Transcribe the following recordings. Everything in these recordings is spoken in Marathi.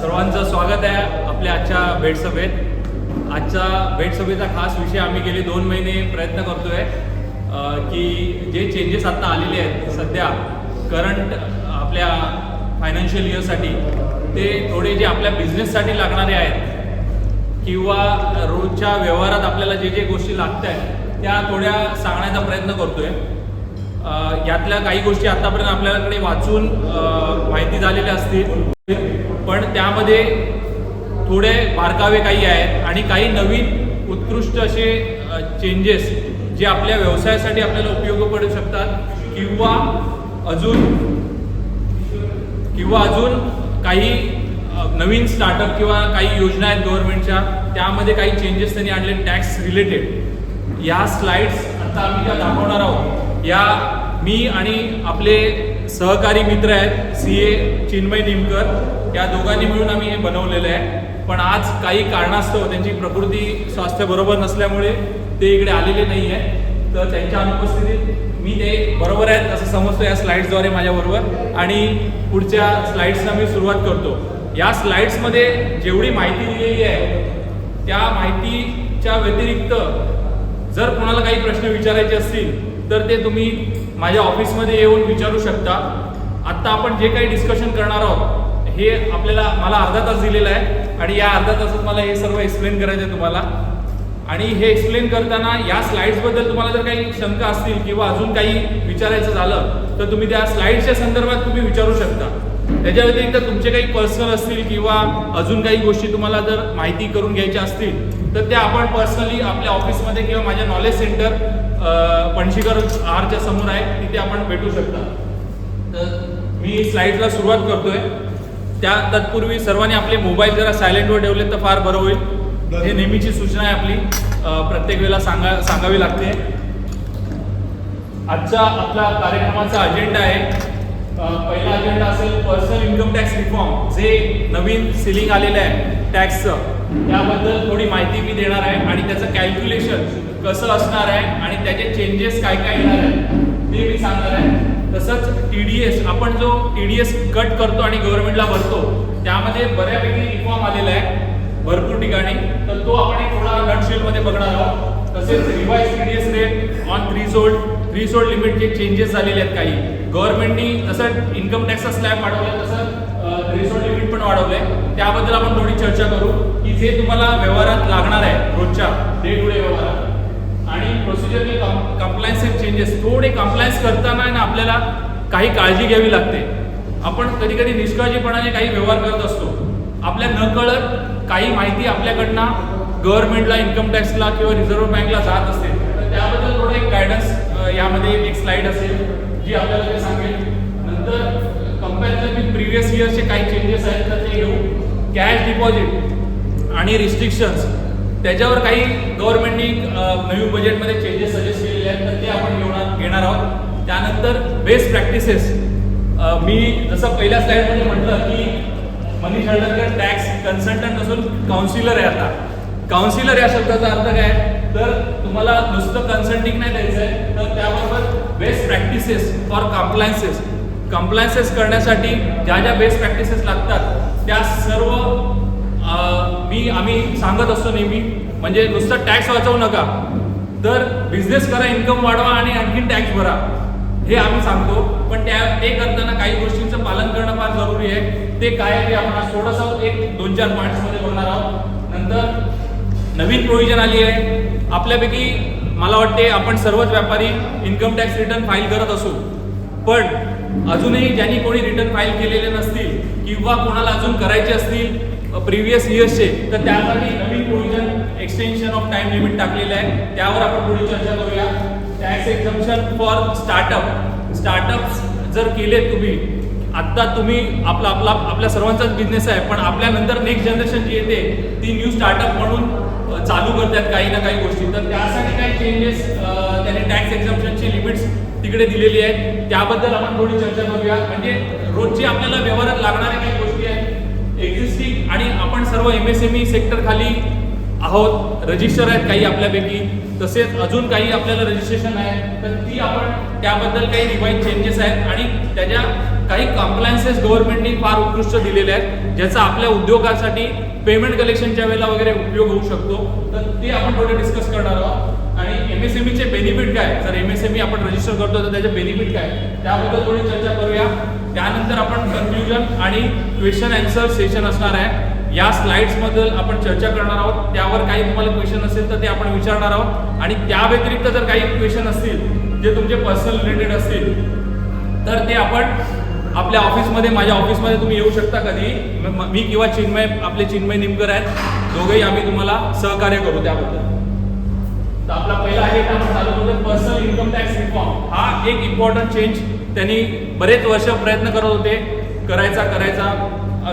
सर्वांचं स्वागत आहे आपल्या आजच्या भेट सभेत। आजच्या भेट सभेचा खास विषय आम्ही गेले 2 महिने प्रयत्न करतोय की जे चेंजेस आता आलेले आहेत सध्या करंट आपल्या फायनान्शियल इयरसाठी, ते थोडे जे आपल्या बिझनेससाठी लागणारे आहेत किंवा रोजच्या व्यवहारात आपल्याला जे जे गोष्टी लागत आहेत त्या थोड्या सांगण्याचा प्रयत्न करतोय। यातल्या काही गोष्टी आतापर्यंत आपल्याकडे वाचून माहिती झालेल्या असतील, पण त्यामध्ये थोडे बारकावे काही आहेत आणि काही नवीन उत्कृष्ट असे चेंजेस जे आपल्या व्यवसायासाठी आपल्याला उपयोगी पडू शकतात किंवा अजून काही नवीन स्टार्टअप किंवा काही योजना आहेत गव्हर्नमेंटच्या, त्यामध्ये काही चेंजेस त्यांनी आणले टॅक्स रिलेटेड। या स्लाइड्स आता आम्ही ज्या दाखवणार आहोत या मी आणि आपले सहकारी मित्र आहेत CA चिन्मय निमकर, या दोघांनी मिळून आम्ही हे बनवलेलं आहे। पण आज काही कारणास्तव त्यांची प्रकृती स्वास्थ्य बरोबर नसल्यामुळे ते इकडे आलेले नाही आहे, तर त्यांच्या अनुपस्थितीत मी ते बरोबर आहेत असं समजतो या स्लाइड्सद्वारे माझ्याबरोबर, आणि पुढच्या स्लाइड्सना मी सुरुवात करतो। या स्लाइड्समध्ये जेवढी माहिती दिलेली आहे त्या माहितीच्या व्यतिरिक्त जर कोणाला काही प्रश्न विचारायचे असतील तर ते तुम्ही माझ्या ऑफिसमध्ये येऊन विचारू शकता। आत्ता आपण जे काही डिस्कशन करणार आहोत हे मला अर्धा तास दिलेला आहे आणि या अर्धा तासात मला हे सर्व एक्सप्लेन करायचं आहे तुम्हाला। आणि हे एक्सप्लेन करताना या स्लाइड्सबद्दल तुम्हाला जर काही शंका असतील किंवा अजून काही विचारायचं झालं तर तुम्ही त्या स्लाइड्सच्या संदर्भात तुम्ही विचारू शकता। त्याच्या व्यतिरिक्त तुमचे काही पर्सनल असतील किंवा अजून काही गोष्टी तुम्हाला जर माहिती करून घ्यायच्या असतील तर त्या आपण पर्सनली आपल्या ऑफिसमध्ये किंवा माझ्या नॉलेज सेंटर पणशीकर आरच्या समोर आहे, तिथे आपण भेटू शकता। तर मी स्लाइडला सुरुवात करतोय। तत्पूर्वी सर्वांनी आपले मोबाईल जरा सायलेंटवर ठेवले तर फार बरं होईल। हे नेहमीची सूचना आहे आपली, प्रत्येक वेळेला सांगावी लागते। आजचा आपला कार्यक्रमाचा अजेंडा आहे, पहिला अजेंडा असेल पर्सनल इन्कम टॅक्स रिफॉर्म, जे नवीन सिलिंग आलेलं आहे टॅक्सचं, त्याबद्दल थोडी माहिती मी देणार आहे आणि त्याचं कॅल्क्युलेशन कसं असणार आहे आणि त्याचे चेंजेस काय काय येणार आहेत ते मी सांगणार आहे। तसंच TDS, आपण जो TDS कट करतो आणि गव्हर्नमेंटला भरतो त्यामध्ये बऱ्यापैकी रिफॉर्म आलेला आहे भरपूर ठिकाणी, तर तो आपण एक थोडा नटशेलमध्ये बघणार आहोत। तसेच revise TDS rate on threshold लिमिटचे चेंजेस झालेले आहेत। काही गव्हर्नमेंटनी जसं इन्कम टॅक्सचा स्लॅब वाढवला तसं थ्रीसोल्ड लिमिट पण वाढवलंय, त्याबद्दल आपण थोडी चर्चा करू की जे तुम्हाला व्यवहारात लागणार आहे रोजच्या डे टू डे व्यवहारात। आणि प्रोसिजरली कंप्लायन्स अँड चेंजेस, थोडे कंप्लायन्स करताना ना आपल्याला काही काळजी घ्यावी लागते। आपण कधी कधी निष्काळजीपणाने काही व्यवहार करत असतो, आपल्या नकळत काही माहिती आपल्याकडनं गव्हर्नमेंटला, इन्कम टॅक्सला किंवा रिझर्व्ह बँकला जात असते, तर त्याबद्दल थोडं एक गायडन्स यामध्ये एक स्लाइड असेल जी आपल्याला ते सांगेल। नंतर कंपॅरिझन विथ प्रिव्हियस इयर्सचे काही चेंजेस आहेत तर ते घेऊ। कॅश डिपॉझिट आणि रिस्ट्रिक्शन्स, त्याच्यावर काही गव्हर्नमेंटनी नवीन बजेटमध्ये चेंजेस सजेस्ट केलेले आहेत तर ते आपण घेणार आहोत। त्यानंतर बेस्ट प्रॅक्टिसेस, मी जसं पहिल्या स्लाइडमध्ये म्हटलं की मनीष हळदणकर टॅक्स कन्सल्टंट नसून काउन्सिलर आहे। आता काउन्सिलर या शब्दाचा अर्थ काय, तर तुम्हाला नुसतं कन्सल्टिंग नाही द्यायचं आहे, तर त्याबरोबर बेस्ट प्रॅक्टिसेस फॉर कंप्लायन्सेस करण्यासाठी ज्या ज्या बेस्ट प्रॅक्टिसेस लागतात त्या सर्व आम्ही सांगत असतो नेहमी। म्हणजे नुसतं टॅक्स वाचवू नका, तर बिझनेस करा, इन्कम वाढवा आणि आणखीन टॅक्स भरा, हे आम्ही सांगतो। पण ते करताना काही गोष्टींचं पालन करणं फार जरुरी आहे। ते काय आहे ते आपण आज थोडंसं 1-2-4 पॉईंट्समध्ये बघणार आहोत। नंतर नवीन प्रोव्हिजन आली आहे आपल्यापैकी, मला वाटते आपण सर्वच व्यापारी इन्कम टॅक्स रिटर्न फाईल करत असू, पण अजूनही ज्यांनी कोणी रिटर्न फाईल केलेले नसतील किंवा कोणाला अजून करायचे असतील प्रिव्हियस इयर्सचे, तर त्यासाठी नवीन provision extension of time limit टाकलेलं आहे, त्यावर आपण थोडी चर्चा करूया। टॅक्स एक्झम्पशन फॉर स्टार्टअप्स जर केले तुम्ही, आत्ता तुम्ही आपल्या सर्वांचाच बिझनेस आहे, पण आपल्यानंतर नेक्स्ट जनरेशन जी येते ती न्यू स्टार्टअप म्हणून चालू करतात काही ना काही गोष्टी, तर त्यासाठी काही चेंजेस त्याने टॅक्स एक्झम्पशनची लिमिट्स तिकडे दिलेली आहेत, त्याबद्दल आपण थोडी चर्चा करूया। म्हणजे रोजची आपल्याला व्यवहारात लागणाऱ्या काही गोष्टी आहेत एक्झिस्टिंग, आणि आपण सर्व MSME सेक्टर खाली आहोत, रजिस्टर आहेत काही आपल्यापैकी, तसेच अजून काही आपल्याला रजिस्ट्रेशन आहे, तर ती आपण त्याबद्दल काही रिवाइज चेंजेस आहेत आणि त्याच्या काही कम्प्लायन्सेस गव्हर्नमेंटनी फार उत्कृष्ट दिलेले आहेत, ज्याचा आपल्या उद्योगासाठी पेमेंट कलेक्शनच्या वेळेला वगैरे उपयोग होऊ शकतो. तर ते आपण थोडे डिस्कस करणार आहोत. आणि MSMEचे बेनिफिट काय, जर MSME आपण रजिस्टर करतो तर त्याचे बेनिफिट काय, त्याबद्दल थोडी चर्चा करूया. त्यानंतर आपण कन्क्लुजन आणि क्वेश्चन आन्सर सेशन असणार आहे. या स्लाइड्सबद्दल आपण चर्चा करणार आहोत. त्यावर काही तुम्हाला क्वेश्चन असेल तर ते आपण विचारणार आहोत. आणि त्या व्यतिरिक्त जर काही क्वेश्चन असतील जे तुमचे पर्सनल रिलेटेड असतील तर ते आपण आपल्या ऑफिसमध्ये, माझ्या ऑफिसमध्ये तुम्ही येऊ शकता कधी. मी किंवा चिन्मय, आपले चिन्मय निमकर आहेत, दोघेही आम्ही तुम्हाला सहकार्य करू त्याबद्दल. तर आपला पहिला आहे आपण चालू करू पर्सनल इन्कम टॅक्स रिफॉर्म. हा एक इम्पॉर्टंट चेंज त्यांनी बरेच वर्ष प्रयत्न करत होते करायचा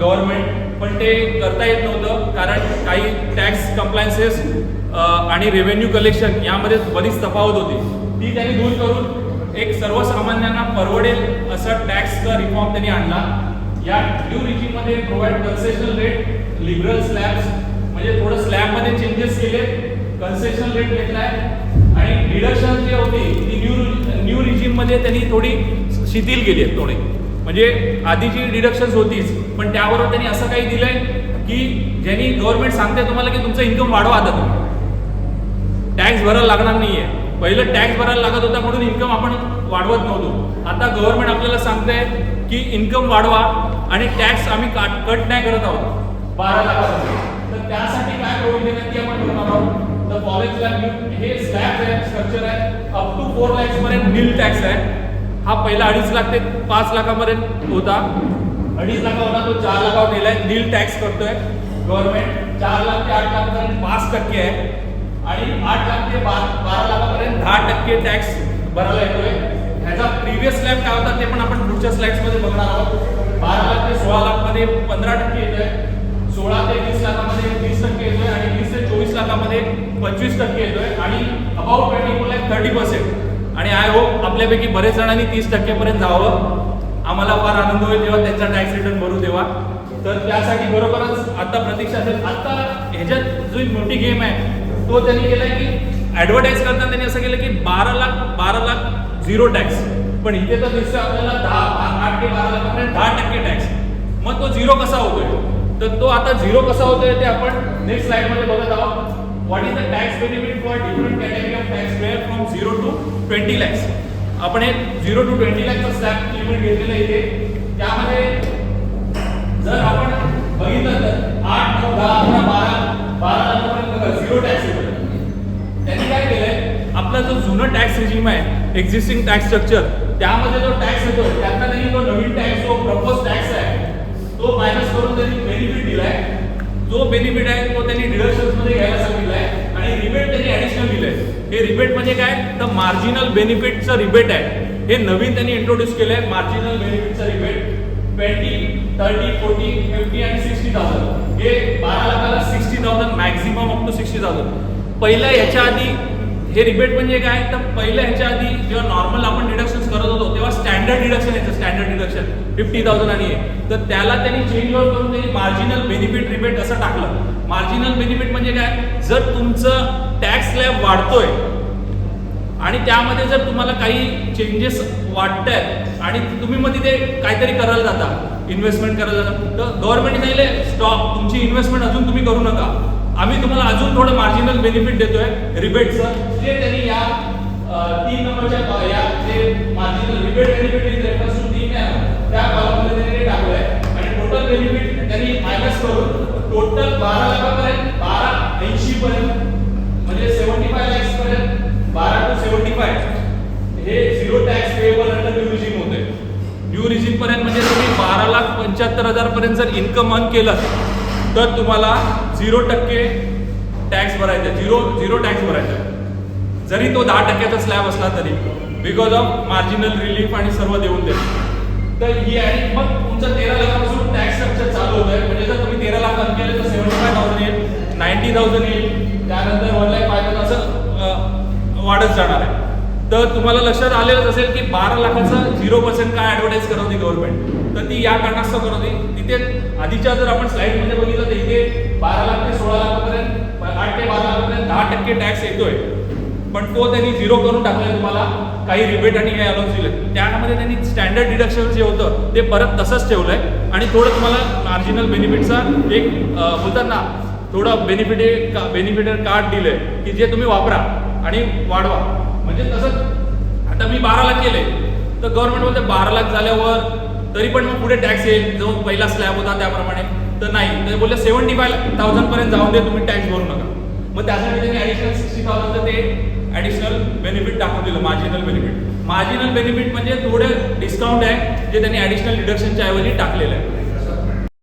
गव्हर्नमेंट, पण ते करता येत नव्हतं कारण काही टॅक्स कम्प्लायन्सेस आणि रेव्हेन्यू कलेक्शन यामध्ये बरीच तफावत होती. ती त्यांनी दूर करून एक सर्वसामान्यांना परवडेल असा टॅक्सचा रिफॉर्म त्यांनी आणला. या ड्यू रिजिममध्ये provide concession rate, liberal slabs, म्हणजे थोडं स्लॅबमध्ये चेंजेस केले, कन्सेशन रेट घेतलाय आणि डिडक्शन जी होती ती न्यू रिजिममध्ये त्यांनी थोडी शिथिल केली आहे थोडी. म्हणजे आधीची डिडक्शन्स होतीच, पण त्याबरोबर त्यांनी असं काही दिलंय की ज्यांनी गव्हर्नमेंट सांगते तुम्हाला की तुमचं इन्कम वाढवा, आता तुम्ही टॅक्स भरायला लागणार नाहीये. पहिलं टॅक्स भरायला लागत होता म्हणून इन्कम आपण वाढवत नव्हतो. आता गव्हर्नमेंट आपल्याला सांगते की इन्कम वाढवा आणि टॅक्स आम्ही कट नाही करत आहोत 12 लाखापर्यंत. तर त्यासाठी काय प्रोव्हिजन आहे ती आपण बघणार आहोत. तर कॉलेजला हे स्लॅब आहे, स्ट्रक्चर आहे, अप टू 4 लाख पर्यंत नील टॅक्स आहे. हा पहिला 2.5 लाख ते 5 लाखापर्यंत होता, 2.5 लाख होता, तो 4 लाखावर नेलाय. नील टॅक्स करतोय गव्हर्नमेंट. 4 लाख ते 8 लाखापर्यंत 5% आहे आणि 8 लाख ते 12 लाखापर्यंत 10% टॅक्स भरायला येतोय. ह्याचा प्रिव्हियस स्लॅब काय होता ते पण आपण पुढच्या स्लाइड्समध्ये बघणार आहोत. 12 लाख ते 16 लाख मध्ये 15% येतोय, 16 ते 20 लाखामध्ये 30% येतोय आणि 20 ते 24 लाखामध्ये 25% येतोय आणि अबाउट 24 लाख 30%. आणि आय होप आपल्यापैकी बरेच जणांनी 30% पर्यंत जावं. आम्हाला फार आनंद होईल जेव्हा त्यांचा टॅक्स रिटर्न भरू तेव्हा. तर त्यासाठी बरोबरच आता प्रतीक्षा असेल. आता ह्याच्यात जो मोठी गेम आहे तो त्यांनी केलाय की ऍडव्हर्टाईज करताना त्यांनी असं केलं की 12 लाख झिरो टॅक्स, पण इथे तर दिसतोय आपल्याला 8 ते 12 लाखापर्यंत 10% टॅक्स. मग तो झिरो कसा होतोय, तर तो आता झिरो कसा होतोय ते आपण नेक्स्ट स्लाइड मध्ये बघत आहोत. What is the tax benefit for different category of tax pair from 0 to 20 lakhs. आपण हे 0 to 20 lakhचा स्लॅब लिमिट घेतलेलं आहे इथे. त्यामध्ये जर आपण बघितलं तर 8, 9, 10, 11, 12 लाखापर्यंत झिरो टॅक्स येतो. त्यांनी काय केलंय, आपला जो जुनं टॅक्स रिजिम आहे, एक्झिस्टिंग टॅक्स स्ट्रक्चर, त्यामध्ये जो टॅक्स येतो त्यातला त्यांनी तो नवीन टॅक्स जो प्रपोज टॅक्स आहे तो मायनस करून त्यांनी बेनिफिट दिलाय. जो बेनिफिट आहे तो त्यांनी डिडक्शन्स मध्ये घ्यायला सांगितलाय आणि रिबेट त्यांनी ऍडिशनल दिलंय. हे रिबेट म्हणजे काय, तर मार्जिनल बेनिफिटचं रिबेट आहे. हे नवीन त्यांनी इंट्रोड्यूस केलंय, मार्जिनल बेनिफिटचं रिबेट. 20, 30, 40, 50 आणि 60,000. हे 12 लाखाला 60,000 मॅक्झिमम अप टू 60,000. पहिलं ह्याच्या आधी हे रिबेट म्हणजे काय, तर पहिलं ह्याच्या आधी जेव्हा नॉर्मल आपण डिडक्शन्स करत होतो तेव्हा स्टँडर्ड डिडक्शन यायचं, स्टँडर्ड डिडक्शन 50,000 आणि तर त्याला त्यांनी चेंज ओव्हर करून त्यांनी मार्जिनल बेनिफिट रिबेट असं टाकलं. मार्जिनल बेनिफिट म्हणजे काय, जर तुमचं टॅक्स स्लॅब वाढतोय आणि त्यामध्ये जर तुम्हाला काही चेंजेस वाटत आहेत आणि तुम्ही मग तिथे काहीतरी करायला जाता, इन्व्हेस्टमेंट करायला जाता, तर गव्हर्नमेंट सांगितले स्टॉप, तुमची इन्व्हेस्टमेंट अजून तुम्ही करू नका, आम्ही तुम्हाला अजून थोडं मार्जिनल बेनिफिट देतोय रिबेटचं. जे त्यांनी या 3 नंबरच्या या जे marginal rebate benefit is reference to 3 त्या कॉलममध्ये त्यांनी ते टाकलंय आणि टोटल बेनिफिट त्यांनी मायनस करून टोटल 12 लाखापर्यंत 1280 पर्यंत म्हणजे 75 lakhs पर्यंत 12 to 75 हे zero tax payable under due regime होते. ड्यू रिजिम पर्यंत म्हणजे तुम्ही 12,75,000 पर्यंत जर इन्कम अर्न केलं तर तुम्हाला 0% टॅक्स भरायचा, झिरो टॅक्स भरायचा, जरी तो 10%चा स्लॅब असला तरी, बिकॉज ऑफ मार्जिनल रिलीफ आणि सर्व देऊन देतो. तर ही आणि मग तुमचं 13 लाखापासून टॅक्स स्ट्रक्चर चालू होत आहे. म्हणजे जर तुम्ही 13 लाख अर्न केले तर 75,000 येईल, 90,000 येईल, त्यानंतर 1,05,000 असं वाढत जाणार आहे. तर तुम्हाला लक्षात आलेलंच असेल की 12 लाखाचा 0% काय ऍडव्हर्टाईज करत होती गव्हर्नमेंट, तर ती या कारणास्तव करत होती. तिथे आधीच्या जर आपण स्लाइड मध्ये बघितलं तर इथे 12 लाख ते 16 लाखापर्यंत 8 ते 12 लाखापर्यंत 10% टॅक्स येतोय. पण तो त्यांनी 0 करून टाकलाय तुम्हाला, काही रिबेट आणि हे अलाउन्स दिले. त्यामध्ये त्यांनी स्टँडर्ड डिडक्शन जे होतं ते परत तसंच ठेवलंय आणि थोडं तुम्हाला मार्जिनल बेनिफिटचा एक बोलतात ना थोडं बेनिफिटर कार्ड दिलंय की जे तुम्ही वापरा आणि वाढवा. म्हणजे तसं आता मी 12 लाख केले तर गव्हर्नमेंट बोलते 12 लाख झाल्यावर तरी पण मग पुढे टॅक्स येईल जो पहिला स्लॅब होता त्याप्रमाणे. तर नाही, ते बोलले 75,000 पर्यंत जाऊन दे, तुम्ही टॅक्स भरू नका. मग त्यासाठी त्यांनी ॲडिशनल 60,000 ते ॲडिशनल बेनिफिट टाकून दिलं, मार्जिनल बेनिफिट. मार्जिनल बेनिफिट म्हणजे थोडे डिस्काउंट आहे जे त्यांनी ॲडिशनल डिडक्शनच्या ऐवजी टाकलेलं आहे.